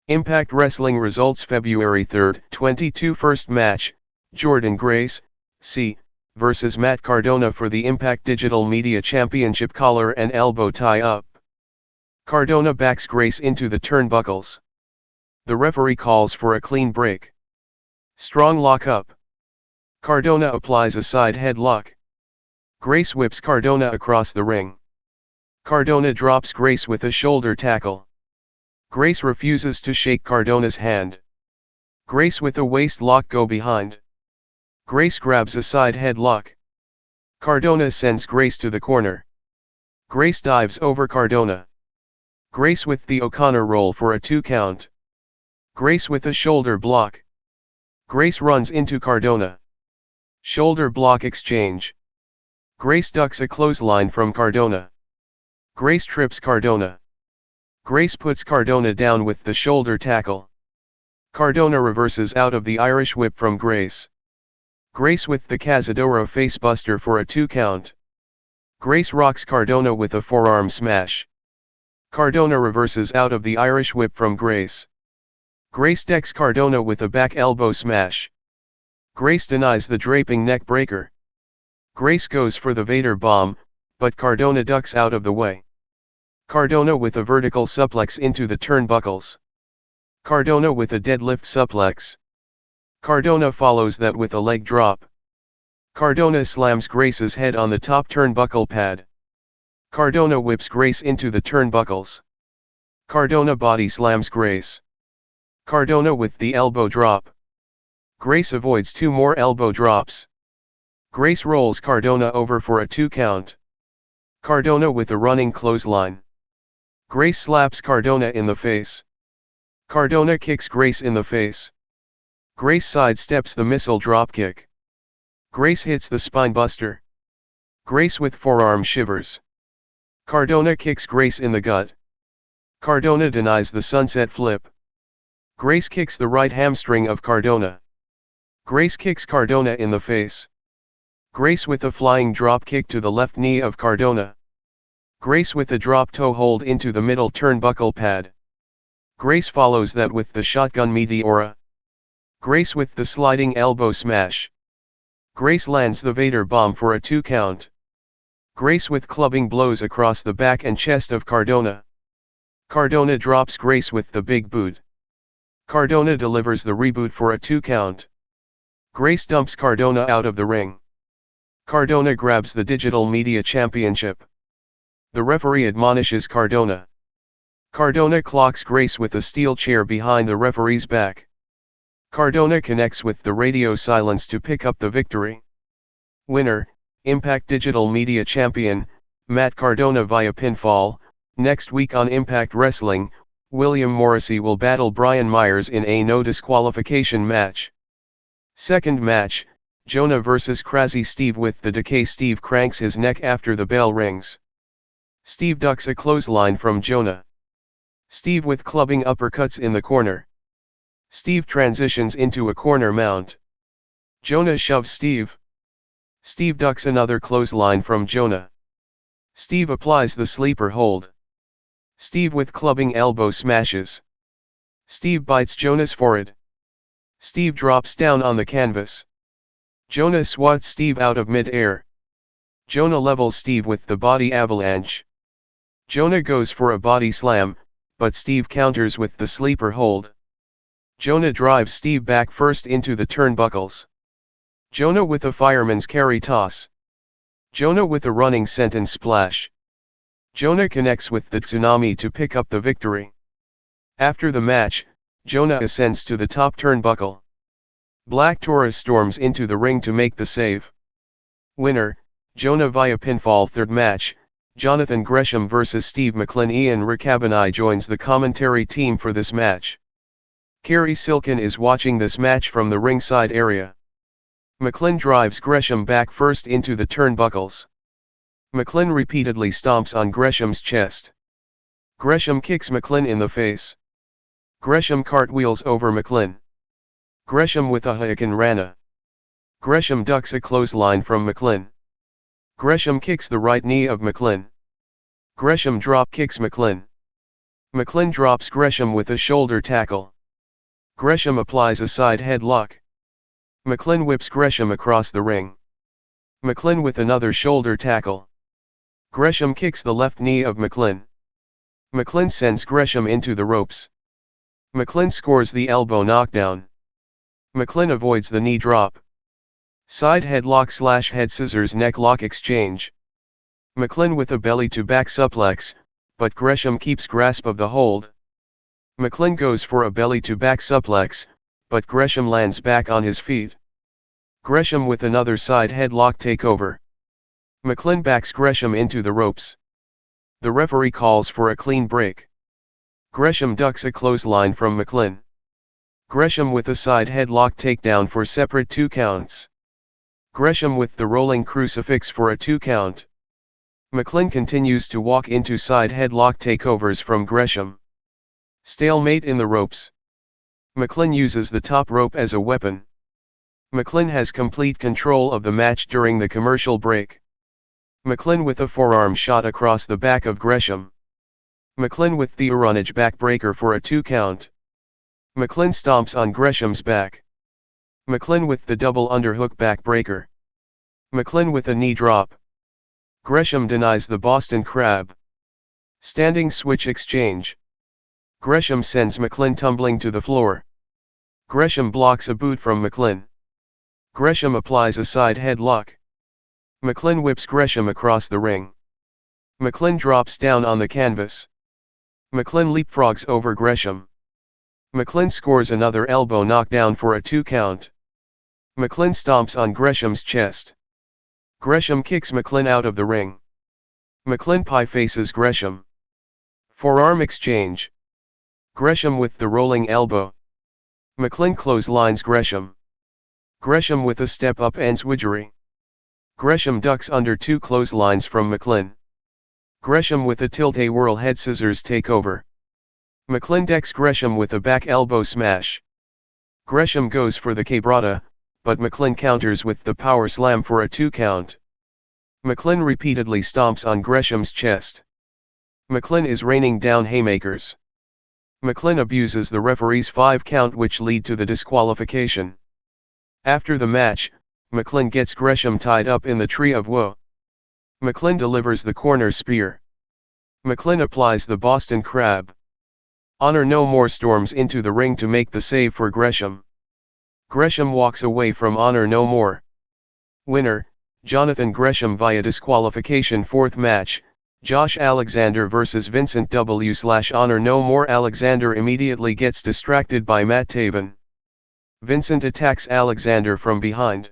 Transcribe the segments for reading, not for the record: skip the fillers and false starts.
Impact Wrestling results February 3, 22 First match, Jordynne Grace, C. vs Matt Cardona for the Impact Digital Media Championship collar and elbow tie-up. Cardona backs Grace into the turnbuckles. The referee calls for a clean break. Strong lock-up. Cardona applies a side headlock. Grace whips Cardona across the ring. Cardona drops Grace with a shoulder tackle. Grace refuses to shake Cardona's hand. Grace with a waist lock go behind. Grace grabs a side headlock. Cardona sends Grace to the corner. Grace dives over Cardona. Grace with the O'Connor roll for a 2 count. Grace with a shoulder block. Grace runs into Cardona. Shoulder block exchange. Grace ducks a clothesline from Cardona. Grace trips Cardona. Grace puts Cardona down with the shoulder tackle. Cardona reverses out of the Irish whip from Grace. Grace with the Cazadora facebuster for a 2 count. Grace rocks Cardona with a forearm smash. Cardona reverses out of the Irish whip from Grace. Grace decks Cardona with a back elbow smash. Grace denies the draping neck breaker. Grace goes for the Vader bomb, but Cardona ducks out of the way. Cardona with a vertical suplex into the turnbuckles. Cardona with a deadlift suplex. Cardona follows that with a leg drop. Cardona slams Grace's head on the top turnbuckle pad. Cardona whips Grace into the turnbuckles. Cardona body slams Grace. Cardona with the elbow drop. Grace avoids 2 more elbow drops. Grace rolls Cardona over for a 2 count. Cardona with a running clothesline. Grace slaps Cardona in the face. Cardona kicks Grace in the face. Grace sidesteps the missile dropkick. Grace hits the spinebuster. Grace with forearm shivers. Cardona kicks Grace in the gut. Cardona denies the sunset flip. Grace kicks the right hamstring of Cardona. Grace kicks Cardona in the face. Grace with a flying drop kick to the left knee of Cardona. Grace with a drop toe hold into the middle turnbuckle pad. Grace follows that with the shotgun meteora. Grace with the sliding elbow smash. Grace lands the Vader bomb for a 2 count. Grace with clubbing blows across the back and chest of Cardona. Cardona drops Grace with the big boot. Cardona delivers the reboot for a 2 count. Grace dumps Cardona out of the ring. Cardona grabs the Digital Media Championship. The referee admonishes Cardona. Cardona clocks Grace with a steel chair behind the referee's back. Cardona connects with the radio silence to pick up the victory. Winner, Impact Digital Media Champion, Matt Cardona via pinfall. Next week on Impact Wrestling, William Morrissey will battle Brian Myers in a no disqualification match. Second match, JONAH vs Crazzy Steve. With the decay, Steve cranks his neck after the bell rings. Steve ducks a clothesline from JONAH. Steve with clubbing uppercuts in the corner. Steve transitions into a corner mount. JONAH shoves Steve. Steve ducks another clothesline from JONAH. Steve applies the sleeper hold. Steve with clubbing elbow smashes. Steve bites JONAH's forehead. Steve drops down on the canvas. JONAH swats Steve out of mid-air. JONAH levels Steve with the body avalanche. JONAH goes for a body slam, but Steve counters with the sleeper hold. JONAH drives Steve back first into the turnbuckles. JONAH with a fireman's carry toss. JONAH with a running sentence splash. JONAH connects with the tsunami to pick up the victory. After the match, JONAH ascends to the top turnbuckle. Black Taurus storms into the ring to make the save. Winner, JONAH via pinfall. Third match, Jonathan Gresham vs Steve Mcclinion. Rick Abinai joins the commentary team for this match. Carrie Silkin is watching this match from the ringside area. Maclin drives Gresham back first into the turnbuckles. Maclin repeatedly stomps on Gresham's chest. Gresham kicks Maclin in the face. Gresham cartwheels over Maclin. Gresham with a Hurricane Rana. Gresham ducks a clothesline from Maclin. Gresham kicks the right knee of Maclin. Gresham drop kicks Maclin. Maclin drops Gresham with a shoulder tackle. Gresham applies a side headlock. Maclin whips Gresham across the ring. Maclin with another shoulder tackle. Gresham kicks the left knee of Maclin. Maclin sends Gresham into the ropes. Maclin scores the elbow knockdown. Maclin avoids the knee drop. Side headlock / head scissors neck lock exchange. Maclin with a belly to back suplex, but Gresham keeps grasp of the hold. Maclin goes for a belly to back suplex, but Gresham lands back on his feet. Gresham with another side headlock takeover. Maclin backs Gresham into the ropes. The referee calls for a clean break. Gresham ducks a clothesline from Maclin. Gresham with a side headlock takedown for separate 2 counts. Gresham with the rolling crucifix for a 2 count. Maclin continues to walk into side headlock takeovers from Gresham. Stalemate in the ropes. Maclin uses the top rope as a weapon. Maclin has complete control of the match during the commercial break. Maclin with a forearm shot across the back of Gresham. Maclin with the Uranage backbreaker for a 2 count. Maclin stomps on Gresham's back. Maclin with the double underhook backbreaker. Maclin with a knee drop. Gresham denies the Boston Crab. Standing switch exchange. Gresham sends Maclin tumbling to the floor. Gresham blocks a boot from Maclin. Gresham applies a side headlock. Maclin whips Gresham across the ring. Maclin drops down on the canvas. Maclin leapfrogs over Gresham. Maclin scores another elbow knockdown for a 2 count. Maclin stomps on Gresham's chest. Gresham kicks Maclin out of the ring. Maclin pie faces Gresham. Forearm exchange. Gresham with the rolling elbow. Maclin clotheslines Gresham. Gresham with a step up enziguri. Gresham ducks under 2 clotheslines from Maclin. Gresham with a tilt-a-whirl head scissors takeover. Maclin decks Gresham with a back elbow smash. Gresham goes for the quebrada, but Maclin counters with the power slam for a 2 count. Maclin repeatedly stomps on Gresham's chest. Maclin is raining down haymakers. Maclin abuses the referee's 5 count, which lead to the disqualification. After the match, Maclin gets Gresham tied up in the Tree of Woe. Maclin delivers the corner spear. Maclin applies the Boston Crab. Honor No More storms into the ring to make the save for Gresham. Gresham walks away from Honor No More. Winner, Jonathan Gresham via disqualification. 4th match, Josh Alexander vs Vincent W/Honor No More. Alexander immediately gets distracted by Matt Taven. Vincent attacks Alexander from behind.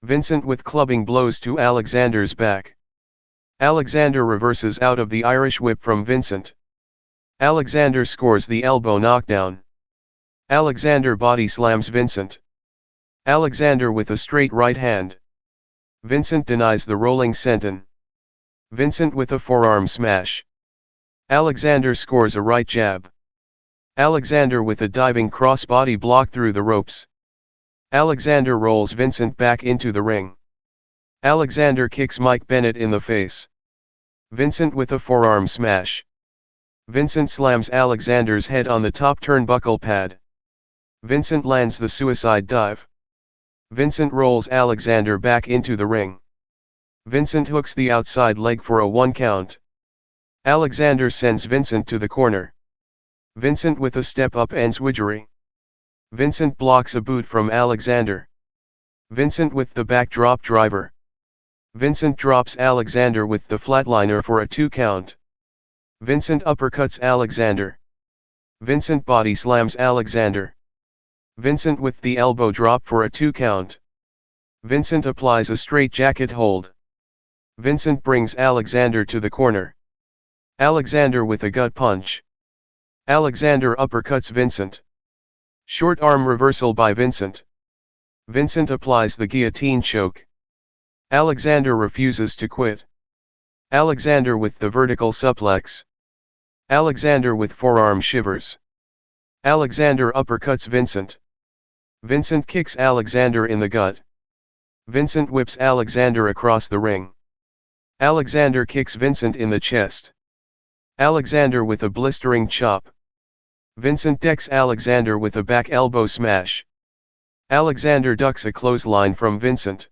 Vincent with clubbing blows to Alexander's back. Alexander reverses out of the Irish whip from Vincent. Alexander scores the elbow knockdown. Alexander body slams Vincent. Alexander with a straight right hand. Vincent denies the rolling senton. Vincent with a forearm smash. Alexander scores a right jab. Alexander with a diving crossbody block through the ropes. Alexander rolls Vincent back into the ring. Alexander kicks Mike Bennett in the face. Vincent with a forearm smash. Vincent slams Alexander's head on the top turnbuckle pad. Vincent lands the suicide dive. Vincent rolls Alexander back into the ring. Vincent hooks the outside leg for a 1 count. Alexander sends Vincent to the corner. Vincent with a step up enziguri. Vincent blocks a boot from Alexander. Vincent with the backdrop driver. Vincent drops Alexander with the flatliner for a 2 count. Vincent uppercuts Alexander. Vincent body slams Alexander. Vincent with the elbow drop for a 2 count. Vincent applies a straight jacket hold. Vincent brings Alexander to the corner. Alexander with a gut punch. Alexander uppercuts Vincent. Short arm reversal by Vincent. Vincent applies the guillotine choke. Alexander refuses to quit. Alexander with the vertical suplex. Alexander with forearm shivers. Alexander uppercuts Vincent. Vincent kicks Alexander in the gut. Vincent whips Alexander across the ring. Alexander kicks Vincent in the chest. Alexander with a blistering chop. Vincent decks Alexander with a back elbow smash. Alexander ducks a clothesline from Vincent.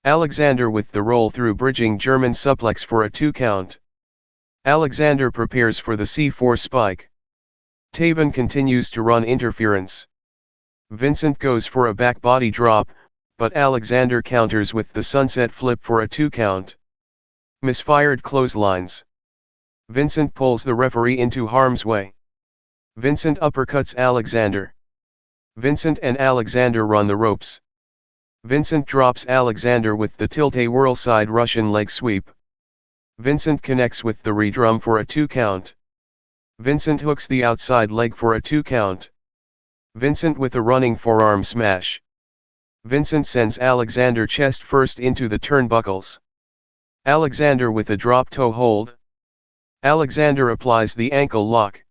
Alexander with the roll through bridging German suplex for a 2 count. Alexander prepares for the C4 spike. Taven continues to run interference. Vincent goes for a back body drop, but Alexander counters with the sunset flip for a 2 count. Misfired clotheslines. Vincent pulls the referee into harm's way. Vincent uppercuts Alexander. Vincent and Alexander run the ropes. Vincent drops Alexander with the tilt-a-whirl side Russian leg sweep. Vincent connects with the redrum for a 2 count. Vincent hooks the outside leg for a 2 count. Vincent with a running forearm smash. Vincent sends Alexander chest first into the turnbuckles. Alexander with a drop toe hold. Alexander applies the ankle lock.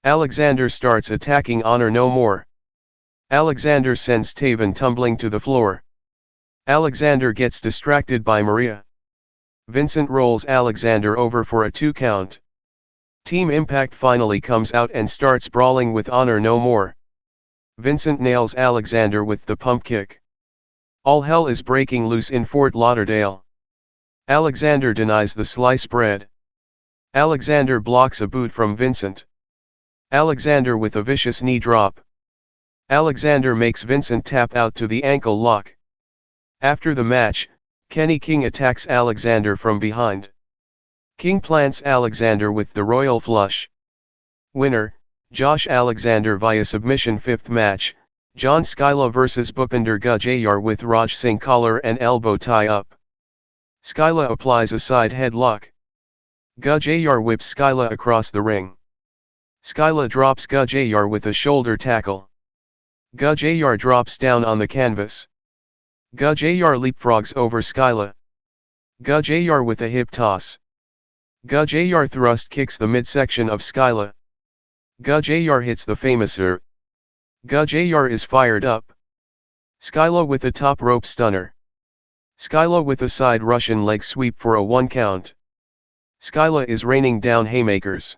Alexander starts attacking Honor No More. Alexander sends Taven tumbling to the floor. Alexander gets distracted by Maria. Vincent rolls Alexander over for a 2 count. Team Impact finally comes out and starts brawling with Honor No More. Vincent nails Alexander with the pump kick. All hell is breaking loose in Fort Lauderdale. Alexander denies the slice bread. Alexander blocks a boot from Vincent. Alexander with a vicious knee drop. Alexander makes Vincent tap out to the ankle lock. After the match, Kenny King attacks Alexander from behind. King plants Alexander with the royal flush. Winner, Josh Alexander via submission. 5th match, John Skyler vs Bhupinder Gujjar with Raj Singh collar and elbow tie up. Skyler applies a side headlock. Gujjar whips Skyler across the ring. Skyler drops Gujjar with a shoulder tackle. Gujjar drops down on the canvas. Gujjar leapfrogs over Skyler. Gujjar with a hip toss. Gujjar thrust kicks the midsection of Skyler. Gujjar hits the famous Gujjar is fired up. Skyler with a top rope stunner. Skyler with a side Russian leg sweep for a 1 count. Skyler is raining down haymakers.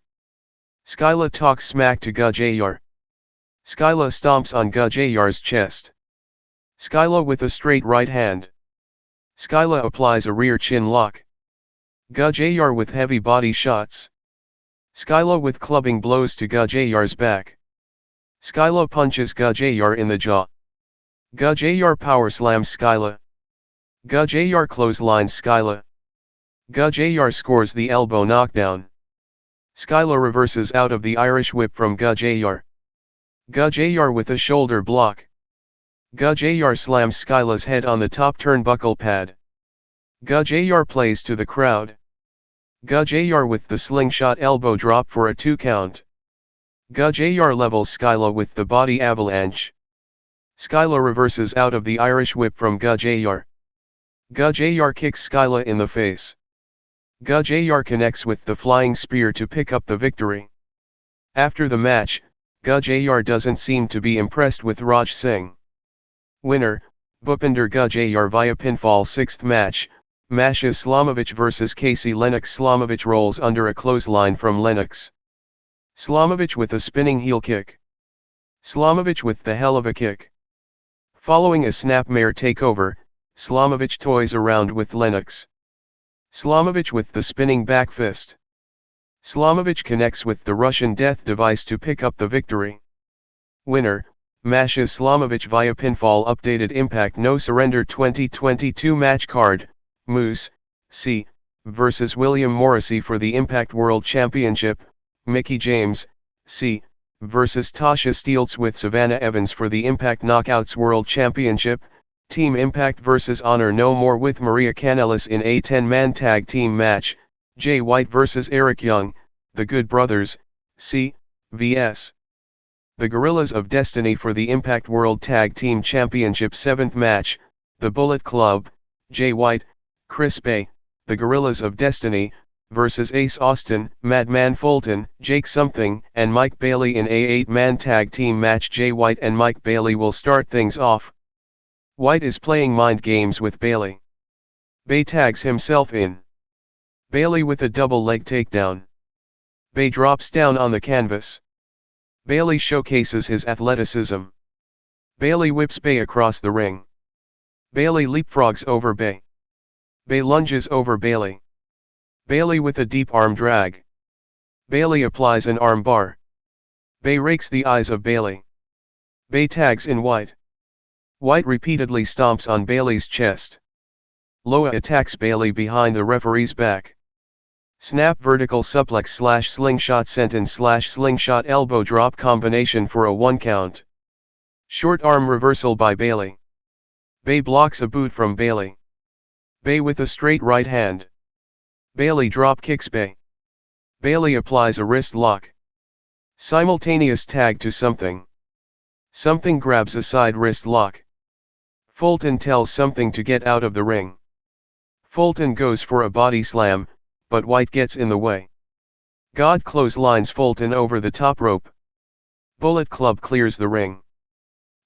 Skyler talks smack to Gujjar. Skyler stomps on Gujjar's chest. Skyler with a straight right hand. Skyler applies a rear chin lock. Gujjar with heavy body shots. Skyler with clubbing blows to Gujjar's back. Skyler punches Gujjar in the jaw. Gujjar power slams Skyler. Gujjar clotheslines Skyler. Gujjar scores the elbow knockdown. Skyler reverses out of the Irish whip from Gujjar. Gujjar with a shoulder block. Gujjar slams Skyler's head on the top turnbuckle pad. Gujjar plays to the crowd. Gujjar with the slingshot elbow drop for a 2 count. Gujjar levels Skyler with the body avalanche. Skyler reverses out of the Irish whip from Gujjar. Gujjar kicks Skyler in the face. Gujjar connects with the flying spear to pick up the victory. After the match, Gujjar doesn't seem to be impressed with Raj Singh. Winner, Bhupinder Gujjar via pinfall. 6th match, Masha Slamovich vs Kaci. Lennox. Slamovich rolls under a clothesline from Lennox. Slamovich with a spinning heel kick. Slamovich with the hell of a kick. Following a snapmare takeover, Slamovich toys around with Lennox. Slamovich with the spinning back fist. Slamovich connects with the Russian death device to pick up the victory. Winner, Masha Slamovich via pinfall. Updated Impact No Surrender 2022 match card, Moose, C, vs William Morrissey for the Impact World Championship, Mickie James, C, vs Tasha Steelz with Savannah Evans for the Impact Knockouts World Championship, Team Impact vs Honor No More with Maria Kanellis in a 10-man tag team match, Jay White vs Eric Young, The Good Brothers, C, vs. The Gorillas of Destiny for the Impact World Tag Team Championship. 7th match, The Bullet Club, Jay White, Chris Bay, The Gorillas of Destiny, vs Ace Austin, Madman Fulton, Jake Something, and Mike Bailey in a 8-man tag team match. Jay White and Mike Bailey will start things off. White is playing mind games with Bailey. Bay tags himself in. Bailey with a double leg takedown. Bay drops down on the canvas. Bailey showcases his athleticism. Bailey whips Bay across the ring. Bailey leapfrogs over Bay. Bay lunges over Bailey. Bailey with a deep arm drag. Bailey applies an arm bar. Bay rakes the eyes of Bailey. Bay tags in White. White repeatedly stomps on Bailey's chest. Loa attacks Bailey behind the referee's back. Snap vertical suplex / slingshot sentence / slingshot elbow drop combination for a 1 count. Short arm reversal by Bailey. Bay blocks a boot from Bailey. Bay with a straight right hand. Bailey drop kicks Bay. Bailey applies a wrist lock. Simultaneous tag to Something. Something grabs a side wrist lock. Fulton tells Something to get out of the ring. Fulton goes for a body slam, but White gets in the way. God clotheslines Fulton over the top rope. Bullet Club clears the ring.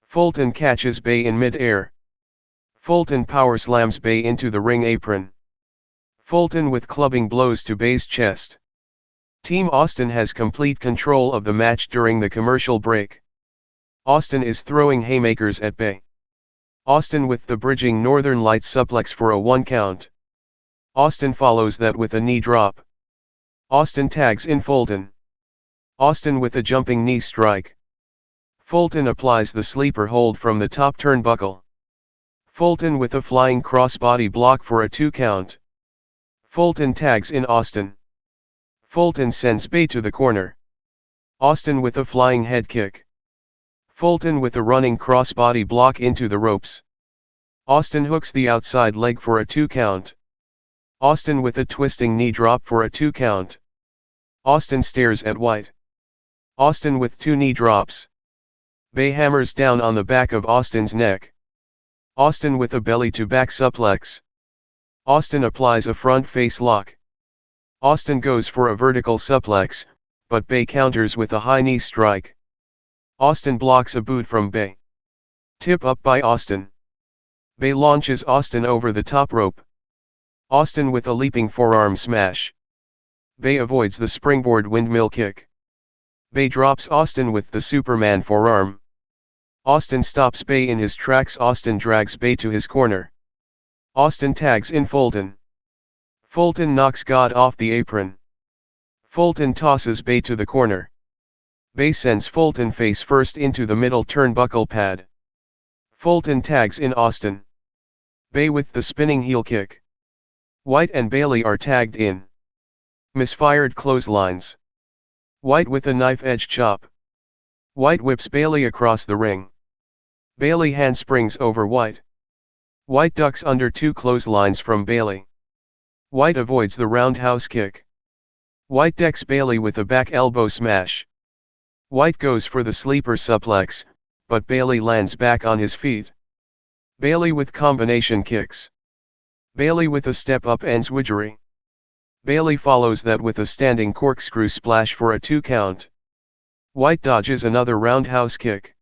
Fulton catches Bay in mid-air. Fulton power slams Bay into the ring apron. Fulton with clubbing blows to Bay's chest. Team Austin has complete control of the match during the commercial break. Austin is throwing haymakers at Bay. Austin with the bridging Northern Lights suplex for a 1 count. Austin follows that with a knee drop. Austin tags in Fulton. Austin with a jumping knee strike. Fulton applies the sleeper hold from the top turnbuckle. Fulton with a flying crossbody block for a 2 count. Fulton tags in Austin. Fulton sends Bay to the corner. Austin with a flying head kick. Fulton with a running crossbody block into the ropes. Austin hooks the outside leg for a 2 count. Austin with a twisting knee drop for a 2 count. Austin stares at White. Austin with 2 knee drops. Bay hammers down on the back of Austin's neck. Austin with a belly-to-back suplex. Austin applies a front face lock. Austin goes for a vertical suplex, but Bay counters with a high knee strike. Austin blocks a boot from Bay. Tip up by Austin. Bay launches Austin over the top rope. Austin with a leaping forearm smash. Bay avoids the springboard windmill kick. Bay drops Austin with the Superman forearm. Austin stops Bay in his tracks. Austin drags Bay to his corner. Austin tags in Fulton. Fulton knocks God off the apron. Fulton tosses Bay to the corner. Bay sends Fulton face first into the middle turnbuckle pad. Fulton tags in Austin. Bay with the spinning heel kick. White and Bailey are tagged in. Misfired clotheslines. White with a knife edge chop. White whips Bailey across the ring. Bailey handsprings over White. White ducks under 2 clotheslines from Bailey. White avoids the roundhouse kick. White decks Bailey with a back elbow smash. White goes for the sleeper suplex, but Bailey lands back on his feet. Bailey with combination kicks. Bailey with a step up enziguri. Bailey follows that with a standing corkscrew splash for a 2 count. White dodges another roundhouse kick.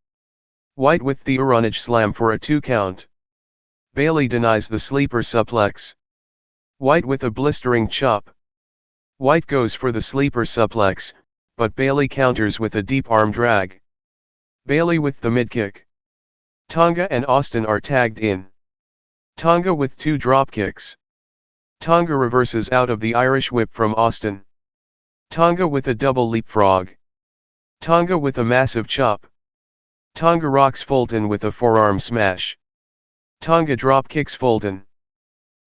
White with the Uranage slam for a 2 count. Bailey denies the sleeper suplex. White with a blistering chop. White goes for the sleeper suplex, but Bailey counters with a deep arm drag. Bailey with the mid kick. Tonga and Austin are tagged in. Tonga with 2 drop kicks. Tonga reverses out of the Irish whip from Austin. Tonga with a double leapfrog. Tonga with a massive chop. Tonga rocks Fulton with a forearm smash. Tonga drop kicks Fulton.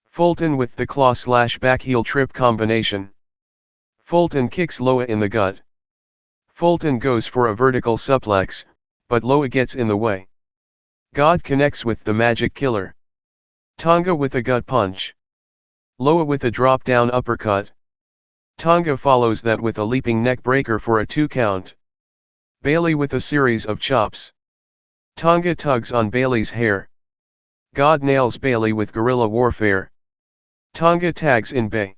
Fulton with the claw / back heel trip combination. Fulton kicks Loa in the gut. Fulton goes for a vertical suplex, but Loa gets in the way. God connects with the Magic Killer. Tonga with a gut punch. Loa with a drop down uppercut. Tonga follows that with a leaping neck breaker for a 2 count. Bailey with a series of chops. Tonga tugs on Bailey's hair. God nails Bailey with guerrilla warfare. Tonga tags in Bay.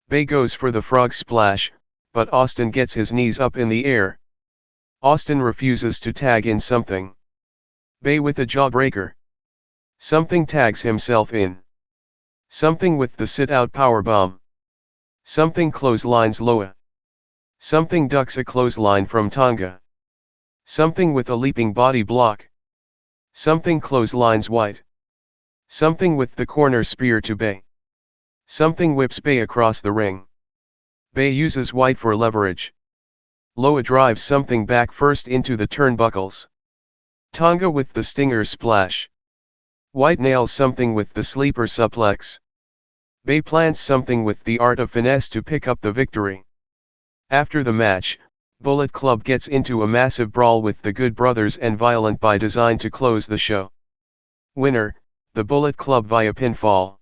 Bay goes for the frog splash, but Austin gets his knees up in the air. Austin refuses to tag in Something. Bay with a jawbreaker. Something tags himself in. Something with the sit-out powerbomb. Something clotheslines Loa. Something ducks a clothesline from Tanga. Something with a leaping body block. Something clotheslines White. Something with the corner spear to Bay. Something whips Bay across the ring. Bay uses White for leverage. Loa drives something back first into the turnbuckles. Tonga with the stinger splash. White nails something with the sleeper suplex. Bay plants something with the art of finesse to pick up the victory. After the match, Bullet Club gets into a massive brawl with the Good Brothers and Violent by design to close the show. Winner, the Bullet Club via pinfall.